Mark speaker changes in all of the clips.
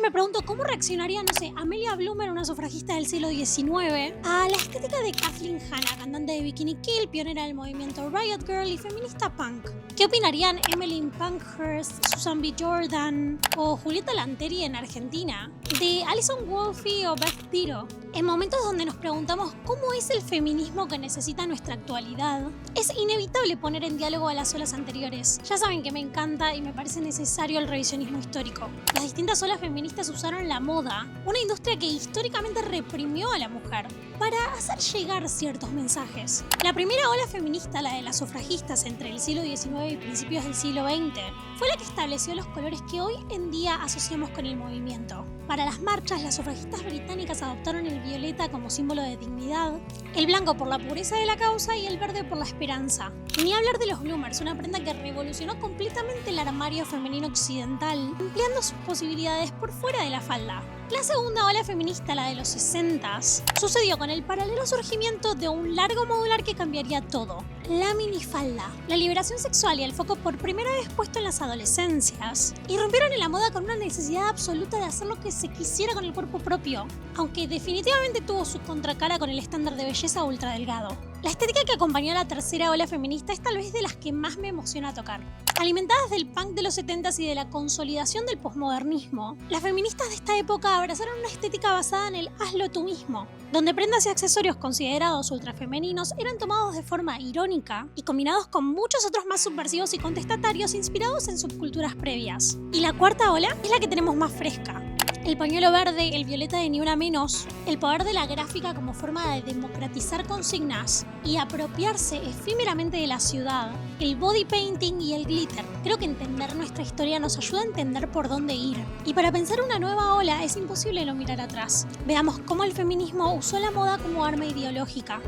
Speaker 1: me pregunto cómo reaccionaría, no sé, Amelia Bloomer, una sufragista del siglo XIX, a la estética de Kathleen Hanna, cantante de Bikini Kill, pionera del movimiento Riot Girl y feminista punk. ¿Qué opinarían Emmeline Pankhurst, Susan B. Jordan o Julieta Lanteri en Argentina de Alison Wolfe o Beth Ditto? En momentos donde nos preguntamos cómo es el feminismo que necesita nuestra actualidad, es inevitable poner en diálogo a las olas anteriores. Ya saben que me encanta y me parece necesario el revisionismo histórico. Las distintas olas feministas usaron la moda, una industria que históricamente reprimió a la mujer, para hacer llegar ciertos mensajes. La primera ola feminista, la de las sufragistas entre el siglo XIX y principios del siglo XX, fue la que estableció los colores que hoy en día asociamos con el movimiento. Para las marchas, las sufragistas británicas adoptaron el violeta como símbolo de dignidad, el blanco por la pureza de la causa y el verde por la esperanza. Ni hablar de los bloomers, una prenda que revolucionó completamente el armario femenino occidental, ampliando sus posibilidades por fuera de la falda. La segunda ola feminista, la de los 60s, sucedió con el paralelo surgimiento de un largo modular que cambiaría todo: la minifalda. La liberación sexual y el foco por primera vez puesto en las adolescencias irrumpieron en la moda con una necesidad absoluta de hacer lo que se quisiera con el cuerpo propio, aunque definitivamente tuvo su contracara con el estándar de belleza ultra delgado. La estética que acompañó a la tercera ola feminista es tal vez de las que más me emociona tocar. Alimentadas del punk de los 70s y de la consolidación del posmodernismo, las feministas de esta época abrazaron una estética basada en el hazlo tú mismo, donde prendas y accesorios considerados ultrafemeninos eran tomados de forma irónica y combinados con muchos otros más subversivos y contestatarios inspirados en subculturas previas. Y la cuarta ola es la que tenemos más fresca. El pañuelo verde, el violeta de Ni Una Menos, el poder de la gráfica como forma de democratizar consignas y apropiarse efímeramente de la ciudad, el body painting y el glitter. Creo que entender nuestra historia nos ayuda a entender por dónde ir. Y para pensar una nueva ola es imposible no mirar atrás. Veamos cómo el feminismo usó la moda como arma ideológica.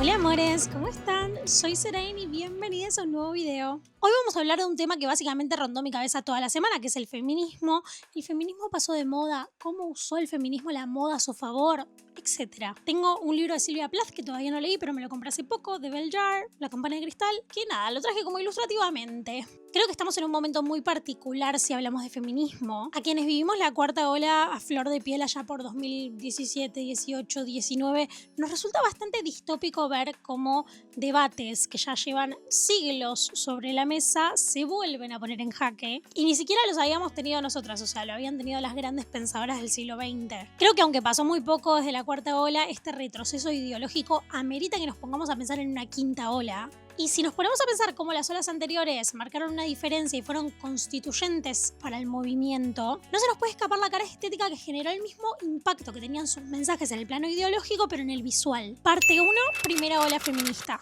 Speaker 1: Hola amores, ¿cómo están? Soy Serain y bienvenidos a un nuevo video. Hoy vamos a hablar de un tema que básicamente rondó mi cabeza toda la semana, que es el feminismo. El feminismo pasó de moda, cómo usó el feminismo la moda a su favor, etc. Tengo un libro de Silvia Plath que todavía no leí, pero me lo compré hace poco, de Bell Jar, La Campana de Cristal, que nada, lo traje como ilustrativamente. Creo que estamos en un momento muy particular si hablamos de feminismo. A quienes vivimos la cuarta ola a flor de piel allá por 2017, 18, 19, nos resulta bastante distópico ver cómo debates que ya llevan siglos sobre la mesa se vuelven a poner en jaque. Y ni siquiera los habíamos tenido nosotras, o sea, lo habían tenido las grandes pensadoras del siglo XX. Creo que aunque pasó muy poco desde la cuarta ola, este retroceso ideológico amerita que nos pongamos a pensar en una quinta ola. Y si nos ponemos a pensar cómo las olas anteriores marcaron una diferencia y fueron constituyentes para el movimiento, no se nos puede escapar la cara estética que generó el mismo impacto que tenían sus mensajes en el plano ideológico, pero en el visual. Parte 1, primera ola feminista.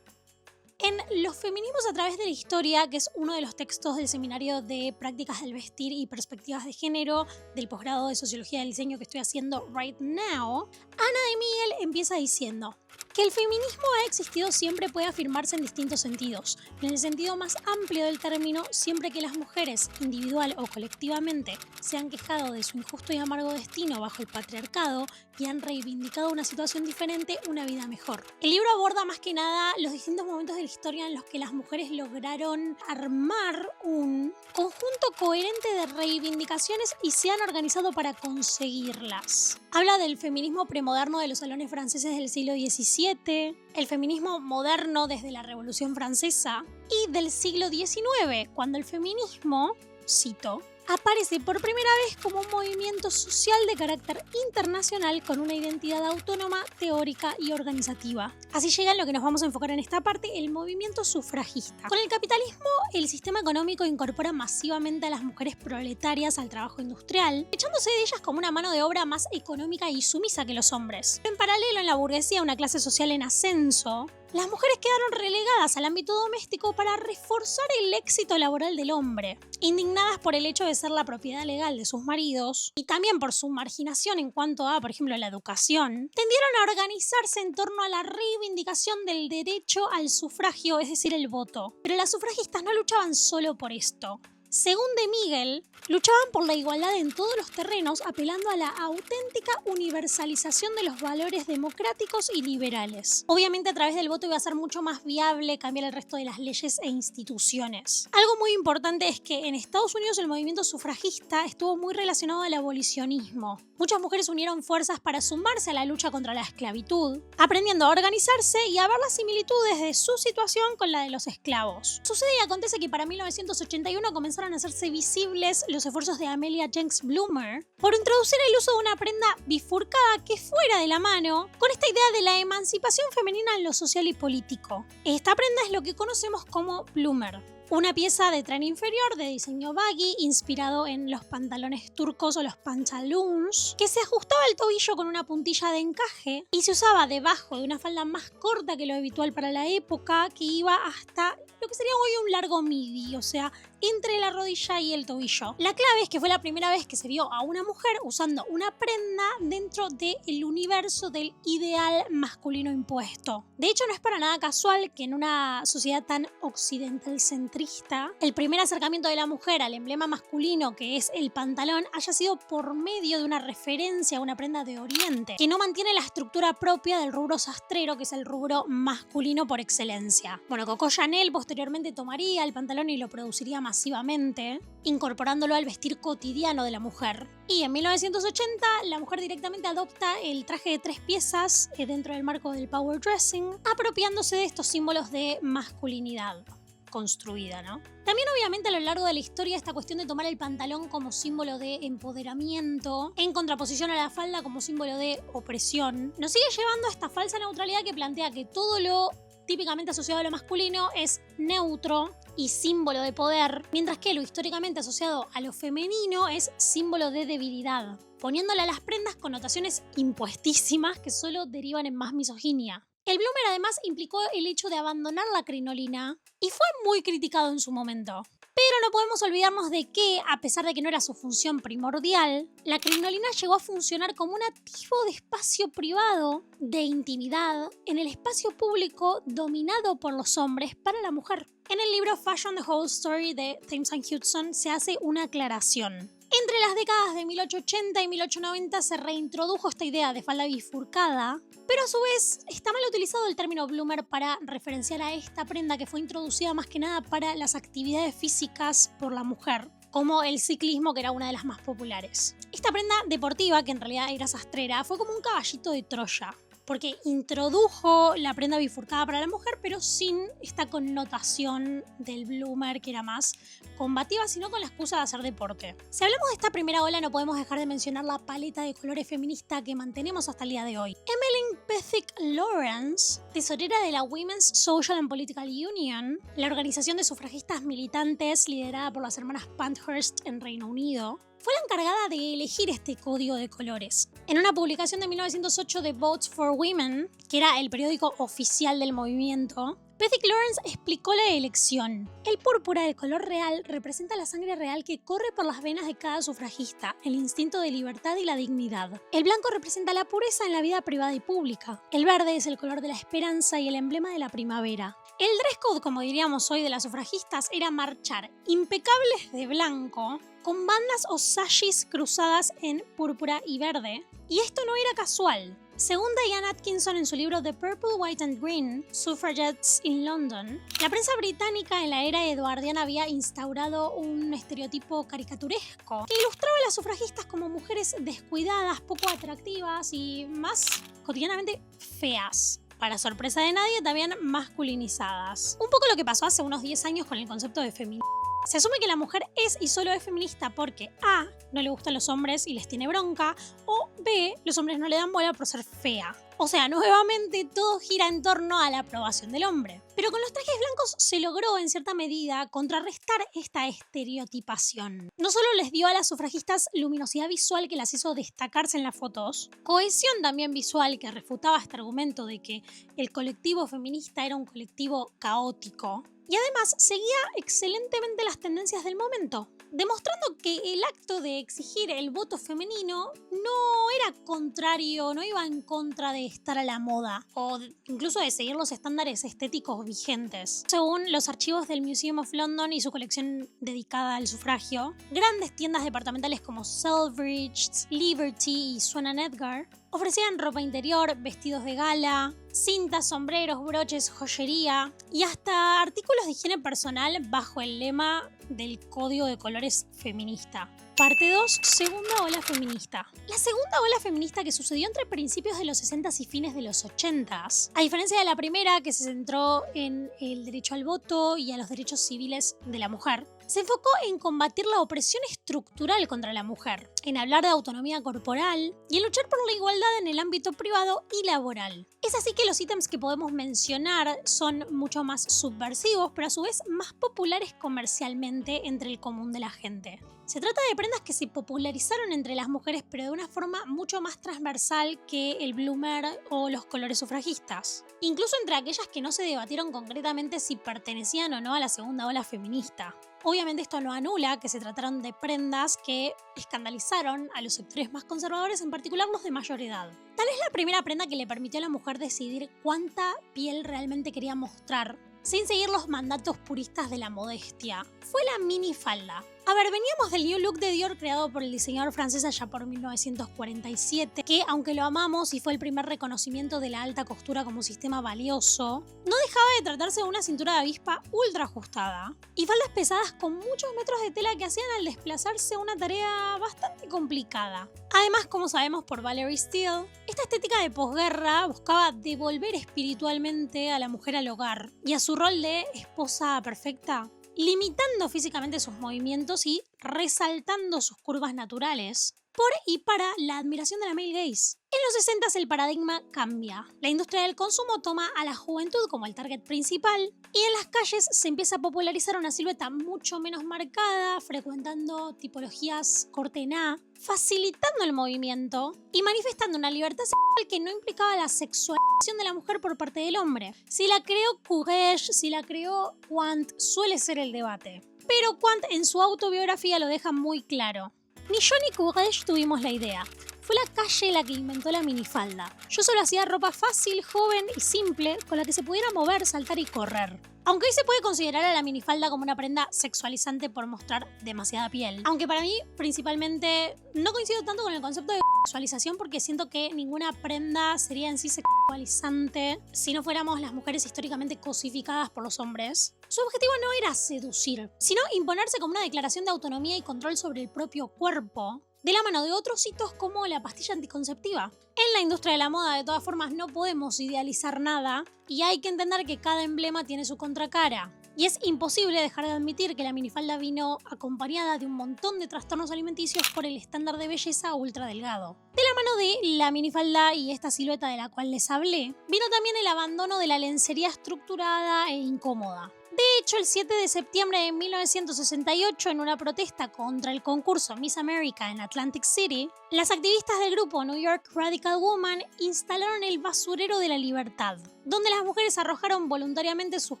Speaker 1: En Los feminismos a través de la historia, que es uno de los textos del seminario de prácticas del vestir y perspectivas de género del posgrado de sociología del diseño que estoy haciendo right now, Ana de Miguel empieza diciendo que el feminismo ha existido siempre puede afirmarse en distintos sentidos. En el sentido más amplio del término, siempre que las mujeres, individual o colectivamente, se han quejado de su injusto y amargo destino bajo el patriarcado y han reivindicado una situación diferente, una vida mejor. El libro aborda más que nada los distintos momentos de la historia en los que las mujeres lograron armar un conjunto coherente de reivindicaciones y se han organizado para conseguirlas. Habla del feminismo premoderno de los salones franceses del siglo XVII, el feminismo moderno desde la Revolución Francesa y del siglo XIX, cuando el feminismo, cito, aparece por primera vez como un movimiento social de carácter internacional con una identidad autónoma, teórica y organizativa. Así llega en lo que nos vamos a enfocar en esta parte, el movimiento sufragista. Con el capitalismo, el sistema económico incorpora masivamente a las mujeres proletarias al trabajo industrial, echándose de ellas como una mano de obra más económica y sumisa que los hombres. En paralelo, en la burguesía, una clase social en ascenso, las mujeres quedaron relegadas al ámbito doméstico para reforzar el éxito laboral del hombre. Indignadas por el hecho de ser la propiedad legal de sus maridos y también por su marginación en cuanto a, por ejemplo, la educación, tendieron a organizarse en torno a la reivindicación del derecho al sufragio, es decir, el voto. Pero las sufragistas no luchaban solo por esto, según De Miguel, luchaban por la igualdad en todos los terrenos, apelando a la auténtica universalización de los valores democráticos y liberales. Obviamente a través del voto iba a ser mucho más viable cambiar el resto de las leyes e instituciones. Algo muy importante es que en Estados Unidos el movimiento sufragista estuvo muy relacionado al abolicionismo. Muchas mujeres unieron fuerzas para sumarse a la lucha contra la esclavitud, aprendiendo a organizarse y a ver las similitudes de su situación con la de los esclavos. Sucede y acontece que para 1981 comenzaron a hacerse visibles los esfuerzos de Amelia Jenks Bloomer por introducir el uso de una prenda bifurcada que fuera de la mano con esta idea de la emancipación femenina en lo social y político. Esta prenda es lo que conocemos como bloomer. Una pieza de tren inferior de diseño baggy, inspirado en los pantalones turcos o los pantaloons, que se ajustaba al tobillo con una puntilla de encaje y se usaba debajo de una falda más corta que lo habitual para la época, que iba hasta lo que sería hoy un largo midi, o sea, entre la rodilla y el tobillo. La clave es que fue la primera vez que se vio a una mujer usando una prenda dentro del universo del ideal masculino impuesto. De hecho, no es para nada casual que en una sociedad tan occidental centrista, el primer acercamiento de la mujer al emblema masculino, que es el pantalón, haya sido por medio de una referencia a una prenda de Oriente, que no mantiene la estructura propia del rubro sastrero, que es el rubro masculino por excelencia. Bueno, Coco Chanel posteriormente tomaría el pantalón y lo produciría masivamente, incorporándolo al vestir cotidiano de la mujer. Y en 1980 la mujer directamente adopta el traje de 3 piezas dentro del marco del power dressing, apropiándose de estos símbolos de masculinidad construida, ¿no? También obviamente a lo largo de la historia esta cuestión de tomar el pantalón como símbolo de empoderamiento en contraposición a la falda como símbolo de opresión nos sigue llevando a esta falsa neutralidad que plantea que todo lo típicamente asociado a lo masculino es neutro y símbolo de poder, mientras que lo históricamente asociado a lo femenino es símbolo de debilidad, poniéndole a las prendas connotaciones impuestísimas que solo derivan en más misoginia. El bloomer además implicó el hecho de abandonar la crinolina y fue muy criticado en su momento. Pero no podemos olvidarnos de que, a pesar de que no era su función primordial, la crinolina llegó a funcionar como un atisbo de espacio privado, de intimidad, en el espacio público dominado por los hombres para la mujer. En el libro Fashion the Whole Story de Thames and Hudson se hace una aclaración. Entre las décadas de 1880 y 1890 se reintrodujo esta idea de falda bifurcada, pero a su vez está mal utilizado el término bloomer para referenciar a esta prenda que fue introducida más que nada para las actividades físicas por la mujer, como el ciclismo, que era una de las más populares. Esta prenda deportiva, que en realidad era sastrera, fue como un caballito de Troya, porque introdujo la prenda bifurcada para la mujer, pero sin esta connotación del bloomer, que era más combativa, sino con la excusa de hacer deporte. Si hablamos de esta primera ola, no podemos dejar de mencionar la paleta de colores feminista que mantenemos hasta el día de hoy. Emmeline Pethick Lawrence, tesorera de la Women's Social and Political Union, la organización de sufragistas militantes liderada por las hermanas Pankhurst en Reino Unido, fue la encargada de elegir este código de colores. En una publicación de 1908 de Votes for Women, que era el periódico oficial del movimiento, Pethick Lawrence explicó la elección. El púrpura, el color real, representa la sangre real que corre por las venas de cada sufragista, el instinto de libertad y la dignidad. El blanco representa la pureza en la vida privada y pública. El verde es el color de la esperanza y el emblema de la primavera. El dress code, como diríamos hoy de las sufragistas, era marchar impecables de blanco, con bandas o sashes cruzadas en púrpura y verde. Y esto no era casual. Según Diane Atkinson en su libro The Purple, White and Green, Suffragettes in London, la prensa británica en la era eduardiana había instaurado un estereotipo caricaturesco que ilustraba a las sufragistas como mujeres descuidadas, poco atractivas y más cotidianamente feas. Para sorpresa de nadie, también masculinizadas. Un poco lo que pasó hace unos 10 años con el concepto de feminismo. Se asume que la mujer es y solo es feminista porque A, no le gustan los hombres y les tiene bronca, o B, los hombres no le dan bola por ser fea. O sea, nuevamente todo gira en torno a la aprobación del hombre. Pero con los trajes blancos se logró en cierta medida contrarrestar esta estereotipación. No solo les dio a las sufragistas luminosidad visual que las hizo destacarse en las fotos, cohesión también visual que refutaba este argumento de que el colectivo feminista era un colectivo caótico, y además seguía excelentemente las tendencias del momento. demostrando que el acto de exigir el voto femenino no era contrario, no iba en contra de estar a la moda o incluso de seguir los estándares estéticos vigentes. Según los archivos del Museum of London y su colección dedicada al sufragio, grandes tiendas departamentales como Selfridges, Liberty y Swan & Edgar ofrecían ropa interior, vestidos de gala, cintas, sombreros, broches, joyería y hasta artículos de higiene personal bajo el lema del Código de Colores Feminista. Parte 2. Segunda ola feminista. La segunda ola feminista que sucedió entre principios de los 60s y fines de los 80s. A diferencia de la primera, que se centró en el derecho al voto y a los derechos civiles de la mujer, se enfocó en combatir la opresión estructural contra la mujer, en hablar de autonomía corporal y en luchar por la igualdad en el ámbito privado y laboral. Es así que los ítems que podemos mencionar son mucho más subversivos, pero a su vez más populares comercialmente entre el común de la gente. Se trata de prendas que se popularizaron entre las mujeres, pero de una forma mucho más transversal que el bloomer o los colores sufragistas. Incluso entre aquellas que no se debatieron concretamente si pertenecían o no a la segunda ola feminista. Obviamente esto no anula que se trataron de prendas que escandalizaron a los sectores más conservadores, en particular los de mayor edad. Tal vez la primera prenda que le permitió a la mujer decidir cuánta piel realmente quería mostrar, sin seguir los mandatos puristas de la modestia, fue la minifalda. A ver, veníamos del New Look de Dior creado por el diseñador francés allá por 1947, que aunque lo amamos y fue el primer reconocimiento de la alta costura como sistema valioso, no dejaba de tratarse de una cintura de avispa ultra ajustada y faldas pesadas con muchos metros de tela que hacían al desplazarse una tarea bastante complicada. Además, como sabemos por Valerie Steele, esta estética de posguerra buscaba devolver espiritualmente a la mujer al hogar y a su rol de esposa perfecta, limitando físicamente sus movimientos y resaltando sus curvas naturales, por y para la admiración de la male gaze. En los 60s el paradigma cambia. La industria del consumo toma a la juventud como el target principal y en las calles se empieza a popularizar una silueta mucho menos marcada, frecuentando tipologías corte en A, facilitando el movimiento y manifestando una libertad sexual que no implicaba la sexualización de la mujer por parte del hombre. Si la creó Courrèges, si la creó Quant, suele ser el debate. Pero Quant en su autobiografía lo deja muy claro. Ni yo ni Courrèges tuvimos la idea. Fue la calle la que inventó la minifalda. Yo solo hacía ropa fácil, joven y simple, con la que se pudiera mover, saltar y correr. Aunque hoy se puede considerar a la minifalda como una prenda sexualizante por mostrar demasiada piel. Aunque para mí, principalmente, no coincido tanto con el concepto de sexualización porque siento que ninguna prenda sería en sí sexualizante si no fuéramos las mujeres históricamente cosificadas por los hombres. Su objetivo no era seducir, sino imponerse como una declaración de autonomía y control sobre el propio cuerpo, de la mano de otros hitos como la pastilla anticonceptiva. En la industria de la moda, de todas formas, no podemos idealizar nada y hay que entender que cada emblema tiene su contracara. Y es imposible dejar de admitir que la minifalda vino acompañada de un montón de trastornos alimenticios por el estándar de belleza ultra delgado. De la mano de la minifalda y esta silueta de la cual les hablé, vino también el abandono de la lencería estructurada e incómoda. De hecho, el 7 de septiembre de 1968, en una protesta contra el concurso Miss America en Atlantic City, las activistas del grupo New York Radical Women instalaron el basurero de la libertad, donde las mujeres arrojaron voluntariamente sus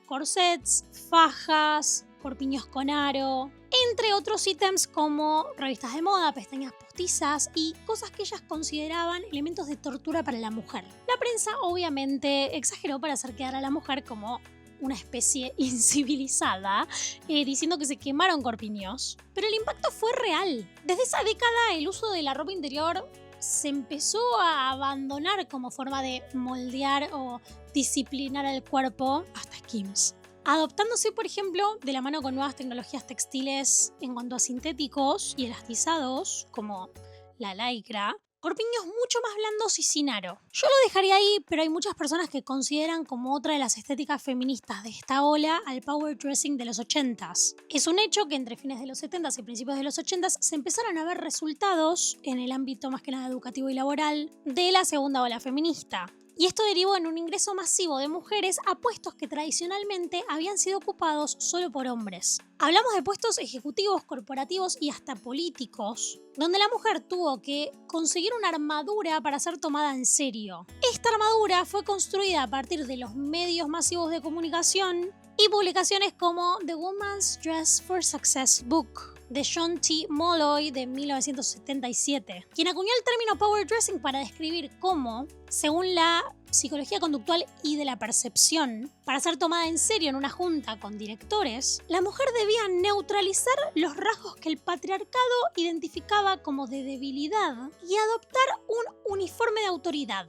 Speaker 1: corsets, fajas, corpiños con aro, entre otros ítems como revistas de moda, pestañas postizas y cosas que ellas consideraban elementos de tortura para la mujer. La prensa obviamente exageró para hacer quedar a la mujer como una especie incivilizada, diciendo que se quemaron corpiños. Pero el impacto fue real. Desde esa década el uso de la ropa interior se empezó a abandonar como forma de moldear o disciplinar al cuerpo hasta Skims, adoptándose, por ejemplo, de la mano con nuevas tecnologías textiles en cuanto a sintéticos y elastizados, como la lycra, corpiños mucho más blandos y sin aro. Yo lo dejaría ahí, pero hay muchas personas que consideran como otra de las estéticas feministas de esta ola al power dressing de los 80s. Es un hecho que entre fines de los 70s y principios de los 80s se empezaron a ver resultados en el ámbito más que nada educativo y laboral de la segunda ola feminista. Y esto derivó en un ingreso masivo de mujeres a puestos que tradicionalmente habían sido ocupados solo por hombres. Hablamos de puestos ejecutivos, corporativos y hasta políticos, donde la mujer tuvo que conseguir una armadura para ser tomada en serio. Esta armadura fue construida a partir de los medios masivos de comunicación y publicaciones como The Woman's Dress for Success Book, de John T. Molloy de 1977, quien acuñó el término power dressing para describir cómo, según la psicología conductual y de la percepción, para ser tomada en serio en una junta con directores, la mujer debía neutralizar los rasgos que el patriarcado identificaba como de debilidad y adoptar un uniforme de autoridad.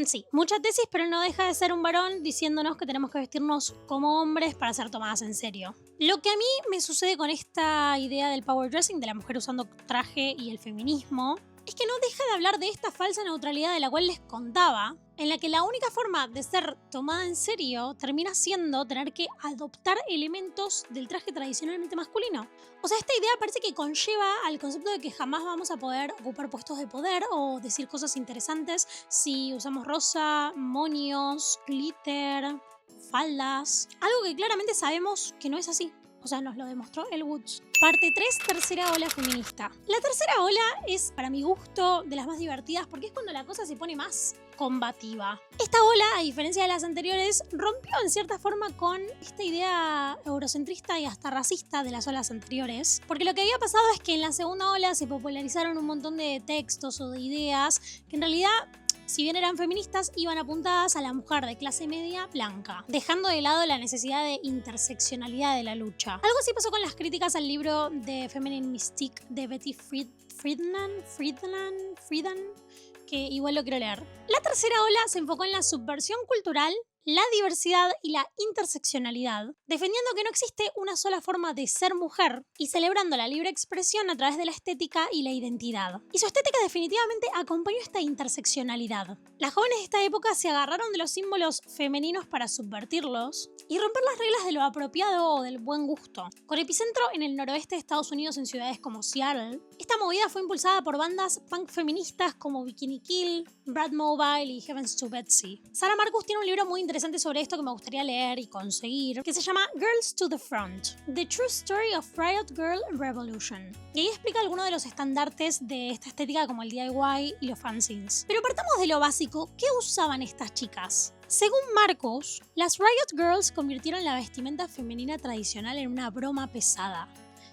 Speaker 1: Sí, mucha tesis, pero no deja de ser un varón diciéndonos que tenemos que vestirnos como hombres para ser tomadas en serio. Lo que a mí me sucede con esta idea del power dressing, de la mujer usando traje y el feminismo, es que no deja de hablar de esta falsa neutralidad de la cual les contaba, en la que la única forma de ser tomada en serio termina siendo tener que adoptar elementos del traje tradicionalmente masculino. O sea, esta idea parece que conlleva al concepto de que jamás vamos a poder ocupar puestos de poder o decir cosas interesantes si usamos rosa, monios, glitter, faldas. Algo que claramente sabemos que no es así. O sea, nos lo demostró Elle Woods. Parte 3, tercera ola feminista. La tercera ola es, para mi gusto, de las más divertidas porque es cuando la cosa se pone más combativa. Esta ola, a diferencia de las anteriores, rompió en cierta forma con esta idea eurocentrista y hasta racista de las olas anteriores, porque lo que había pasado es que en la segunda ola se popularizaron un montón de textos o de ideas que en realidad, si bien eran feministas, iban apuntadas a la mujer de clase media blanca, dejando de lado la necesidad de interseccionalidad de la lucha. Algo así pasó con las críticas al libro de Feminine Mystique de Betty Friedan, que igual lo quiero leer. La tercera ola se enfocó en la subversión cultural, la diversidad y la interseccionalidad, defendiendo que no existe una sola forma de ser mujer y celebrando la libre expresión a través de la estética y la identidad. Y su estética definitivamente acompañó esta interseccionalidad. Las jóvenes de esta época se agarraron de los símbolos femeninos para subvertirlos y romper las reglas de lo apropiado o del buen gusto. Con epicentro en el noroeste de Estados Unidos en ciudades como Seattle, esta movida fue impulsada por bandas punk feministas como Bikini Kill, Brad Mobile y Heavens to Betsy. Sara Marcus tiene un libro muy interesante sobre esto que me gustaría leer y conseguir, que se llama Girls to the Front: The True Story of Riot Girl Revolution. Y ahí explica algunos de los estandartes de esta estética como el DIY y los fanzines. Pero partamos de lo básico, ¿qué usaban estas chicas? Según Marcus, las Riot Girls convirtieron la vestimenta femenina tradicional en una broma pesada.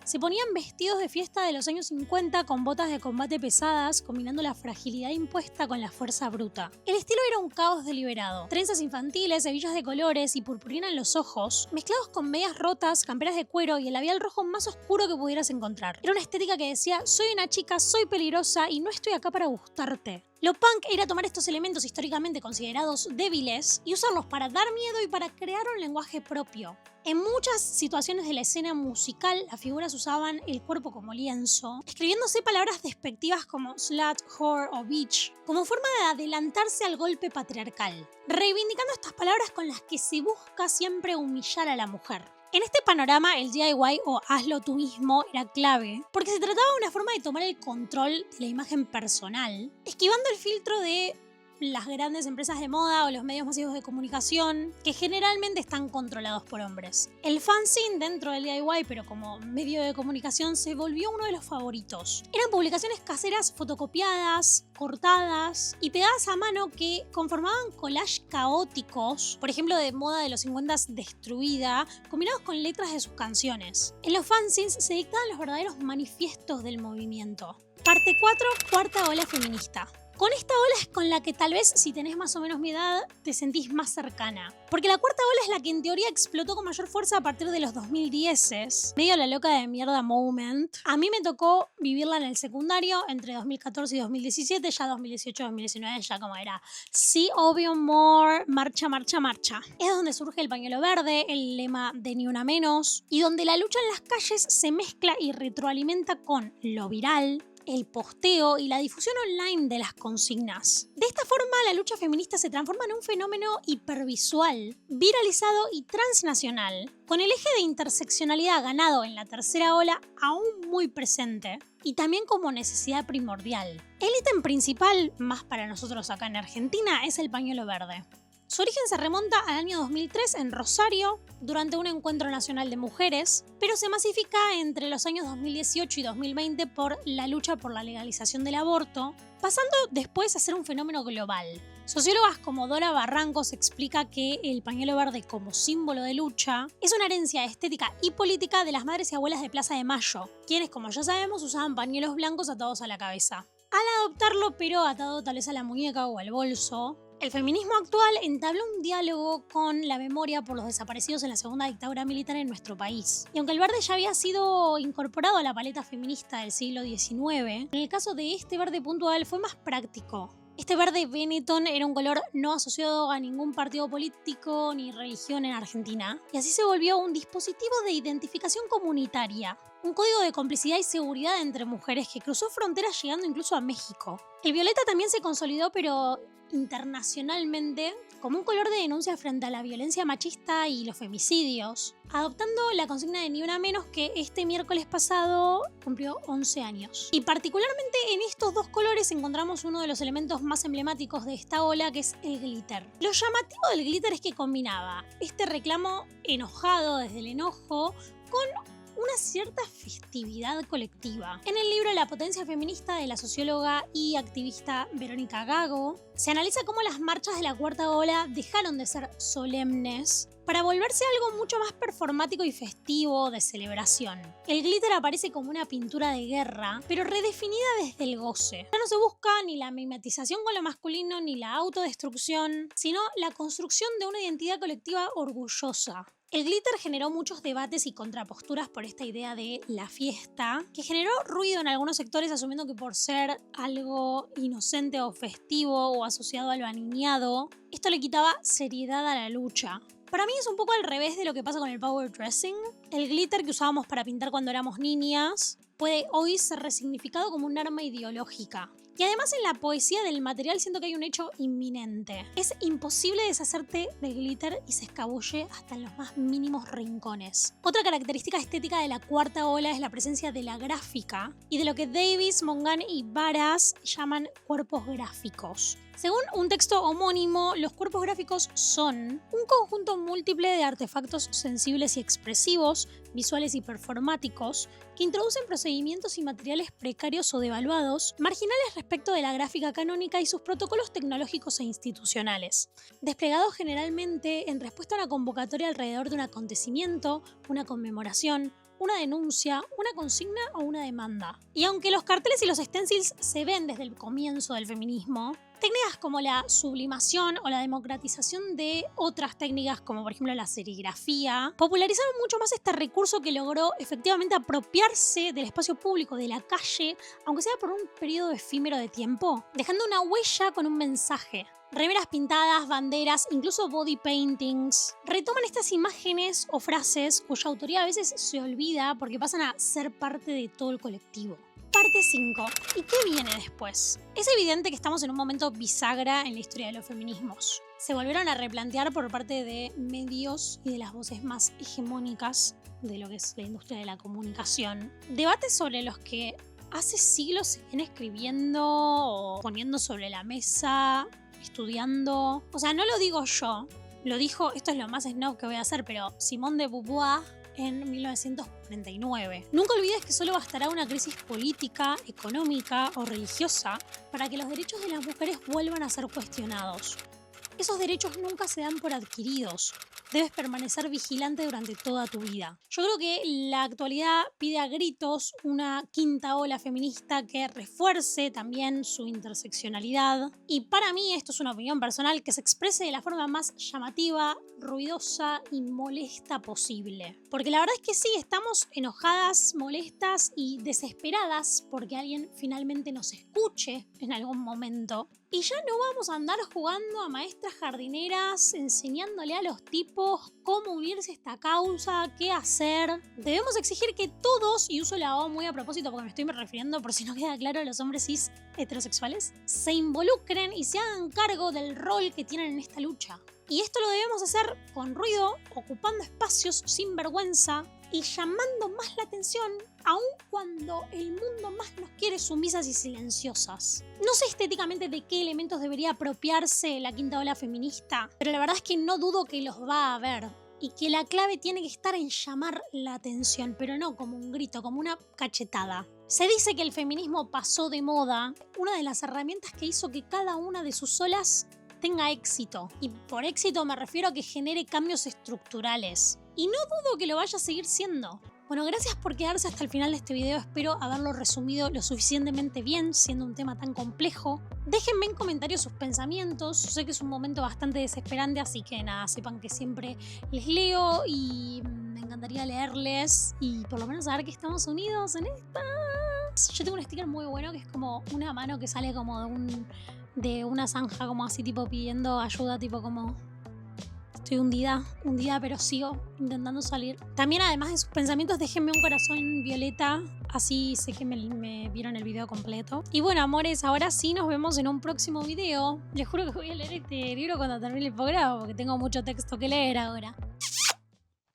Speaker 1: Se ponían vestidos de fiesta de los años 50 con botas de combate pesadas, combinando la fragilidad impuesta con la fuerza bruta. El estilo era un caos deliberado. Trenzas infantiles, hebillas de colores y purpurina en los ojos, mezclados con medias rotas, camperas de cuero y el labial rojo más oscuro que pudieras encontrar. Era una estética que decía: soy una chica, soy peligrosa y no estoy acá para gustarte. Lo punk era tomar estos elementos históricamente considerados débiles y usarlos para dar miedo y para crear un lenguaje propio. En muchas situaciones de la escena musical, las figuras usaban el cuerpo como lienzo, escribiéndose palabras despectivas como slut, whore o bitch, como forma de adelantarse al golpe patriarcal, reivindicando estas palabras con las que se busca siempre humillar a la mujer. En este panorama, el DIY o hazlo tú mismo era clave, porque se trataba de una forma de tomar el control de la imagen personal, esquivando el filtro de las grandes empresas de moda o los medios masivos de comunicación, que generalmente están controlados por hombres. El fanzine dentro del DIY, pero como medio de comunicación, se volvió uno de los favoritos. Eran publicaciones caseras fotocopiadas, cortadas y pegadas a mano que conformaban collages caóticos, por ejemplo de moda de los 50s destruida, combinados con letras de sus canciones. En los fanzines se dictaban los verdaderos manifiestos del movimiento. Parte 4, cuarta ola feminista. Con esta ola es con la que tal vez, si tenés más o menos mi edad, te sentís más cercana. Porque la cuarta ola es la que en teoría explotó con mayor fuerza a partir de los 2010s, medio la loca de mierda moment. A mí me tocó vivirla en el secundario entre 2014 y 2017, ya 2018-2019 ya como era sí, obvio, more, marcha, marcha, marcha. Es donde surge el pañuelo verde, el lema de ni una menos, y donde la lucha en las calles se mezcla y retroalimenta con lo viral, el posteo y la difusión online de las consignas. De esta forma, la lucha feminista se transforma en un fenómeno hipervisual, viralizado y transnacional, con el eje de interseccionalidad ganado en la tercera ola aún muy presente, y también como necesidad primordial. El ítem principal, más para nosotros acá en Argentina, es el pañuelo verde. Su origen se remonta al año 2003 en Rosario, durante un encuentro nacional de mujeres, pero se masifica entre los años 2018 y 2020 por la lucha por la legalización del aborto, pasando después a ser un fenómeno global. Sociólogas como Dora Barrancos explica que el pañuelo verde como símbolo de lucha es una herencia estética y política de las madres y abuelas de Plaza de Mayo, quienes, como ya sabemos, usaban pañuelos blancos atados a la cabeza. Al adoptarlo, pero atado tal vez a la muñeca o al bolso, el feminismo actual entabló un diálogo con la memoria por los desaparecidos en la segunda dictadura militar en nuestro país. Y aunque el verde ya había sido incorporado a la paleta feminista del siglo XIX, en el caso de este verde puntual fue más práctico. Este verde Benetton era un color no asociado a ningún partido político ni religión en Argentina, y así se volvió un dispositivo de identificación comunitaria, un código de complicidad y seguridad entre mujeres que cruzó fronteras llegando incluso a México. El violeta también se consolidó, pero internacionalmente, como un color de denuncia frente a la violencia machista y los femicidios, adoptando la consigna de Ni Una Menos, que este miércoles pasado cumplió 11 años. Y particularmente en estos dos colores encontramos uno de los elementos más emblemáticos de esta ola, que es el glitter. Lo llamativo del glitter es que combinaba este reclamo enojado desde el enojo con una cierta festividad colectiva. En el libro La potencia feminista de la socióloga y activista Verónica Gago, se analiza cómo las marchas de la cuarta ola dejaron de ser solemnes para volverse algo mucho más performático y festivo, de celebración. El glitter aparece como una pintura de guerra, pero redefinida desde el goce. Ya no se busca ni la mimetización con lo masculino ni la autodestrucción, sino la construcción de una identidad colectiva orgullosa. El glitter generó muchos debates y contraposturas por esta idea de la fiesta, que generó ruido en algunos sectores asumiendo que por ser algo inocente o festivo o asociado a lo aniñado, esto le quitaba seriedad a la lucha. Para mí es un poco al revés de lo que pasa con el power dressing. El glitter que usábamos para pintar cuando éramos niñas puede hoy ser resignificado como un arma ideológica. Y además en la poesía del material siento que hay un hecho inminente. Es imposible deshacerte del glitter y se escabulle hasta en los más mínimos rincones. Otra característica estética de la cuarta ola es la presencia de la gráfica y de lo que Davis, Mongan y Varas llaman cuerpos gráficos. Según un texto homónimo, los cuerpos gráficos son un conjunto múltiple de artefactos sensibles y expresivos, visuales y performáticos, que introducen procedimientos y materiales precarios o devaluados, marginales respecto de la gráfica canónica y sus protocolos tecnológicos e institucionales, desplegados generalmente en respuesta a una convocatoria alrededor de un acontecimiento, una conmemoración, una denuncia, una consigna o una demanda. Y aunque los carteles y los stencils se ven desde el comienzo del feminismo, técnicas como la sublimación o la democratización de otras técnicas, como por ejemplo la serigrafía, popularizaron mucho más este recurso que logró efectivamente apropiarse del espacio público, de la calle, aunque sea por un periodo efímero de tiempo, dejando una huella con un mensaje. Remeras pintadas, banderas, incluso body paintings, retoman estas imágenes o frases cuya autoría a veces se olvida porque pasan a ser parte de todo el colectivo. Parte 5. ¿Y qué viene después? Es evidente que estamos en un momento bisagra en la historia de los feminismos. Se volvieron a replantear por parte de medios y de las voces más hegemónicas de lo que es la industria de la comunicación. Debates sobre los que hace siglos se viene escribiendo o poniendo sobre la mesa, estudiando. O sea, no lo digo yo, lo dijo, esto es lo más snob que voy a hacer, pero Simone de Beauvoir en 1949. Nunca olvides que solo bastará una crisis política, económica o religiosa para que los derechos de las mujeres vuelvan a ser cuestionados. Esos derechos nunca se dan por adquiridos. Debes permanecer vigilante durante toda tu vida. Yo creo que la actualidad pide a gritos una quinta ola feminista que refuerce también su interseccionalidad. Y para mí, esto es una opinión personal, que se exprese de la forma más llamativa, ruidosa y molesta posible. Porque la verdad es que sí, estamos enojadas, molestas y desesperadas porque alguien finalmente nos escuche en algún momento. Y ya no vamos a andar jugando a maestras jardineras, enseñándole a los tipos cómo unirse a esta causa, qué hacer. Debemos exigir que todos, y uso la O muy a propósito porque me estoy refiriendo, por si no queda claro, a los hombres cis heterosexuales, se involucren y se hagan cargo del rol que tienen en esta lucha. Y esto lo debemos hacer con ruido, ocupando espacios sin vergüenza y llamando más la atención, aun cuando el mundo más nos quiere sumisas y silenciosas. No sé estéticamente de qué elementos debería apropiarse la quinta ola feminista, pero la verdad es que no dudo que los va a haber. Y que la clave tiene que estar en llamar la atención, pero no como un grito, como una cachetada. Se dice que el feminismo pasó de moda. Una de las herramientas que hizo que cada una de sus olas tenga éxito. Y por éxito me refiero a que genere cambios estructurales. Y no dudo que lo vaya a seguir siendo. Bueno, gracias por quedarse hasta el final de este video. Espero haberlo resumido lo suficientemente bien, siendo un tema tan complejo. Déjenme en comentarios sus pensamientos. Sé que es un momento bastante desesperante, así que nada, sepan que siempre les leo y me encantaría leerles y por lo menos saber que estamos unidos en esta. Yo tengo un sticker muy bueno que es como una mano que sale como de una zanja, como así tipo pidiendo ayuda, tipo como... Estoy hundida, pero sigo intentando salir. También, además de sus pensamientos, déjenme un corazón violeta. Así sé que me vieron el video completo. Y bueno, amores, ahora sí nos vemos en un próximo video. Les juro que voy a leer este libro cuando termine el programa, porque tengo mucho texto que leer ahora.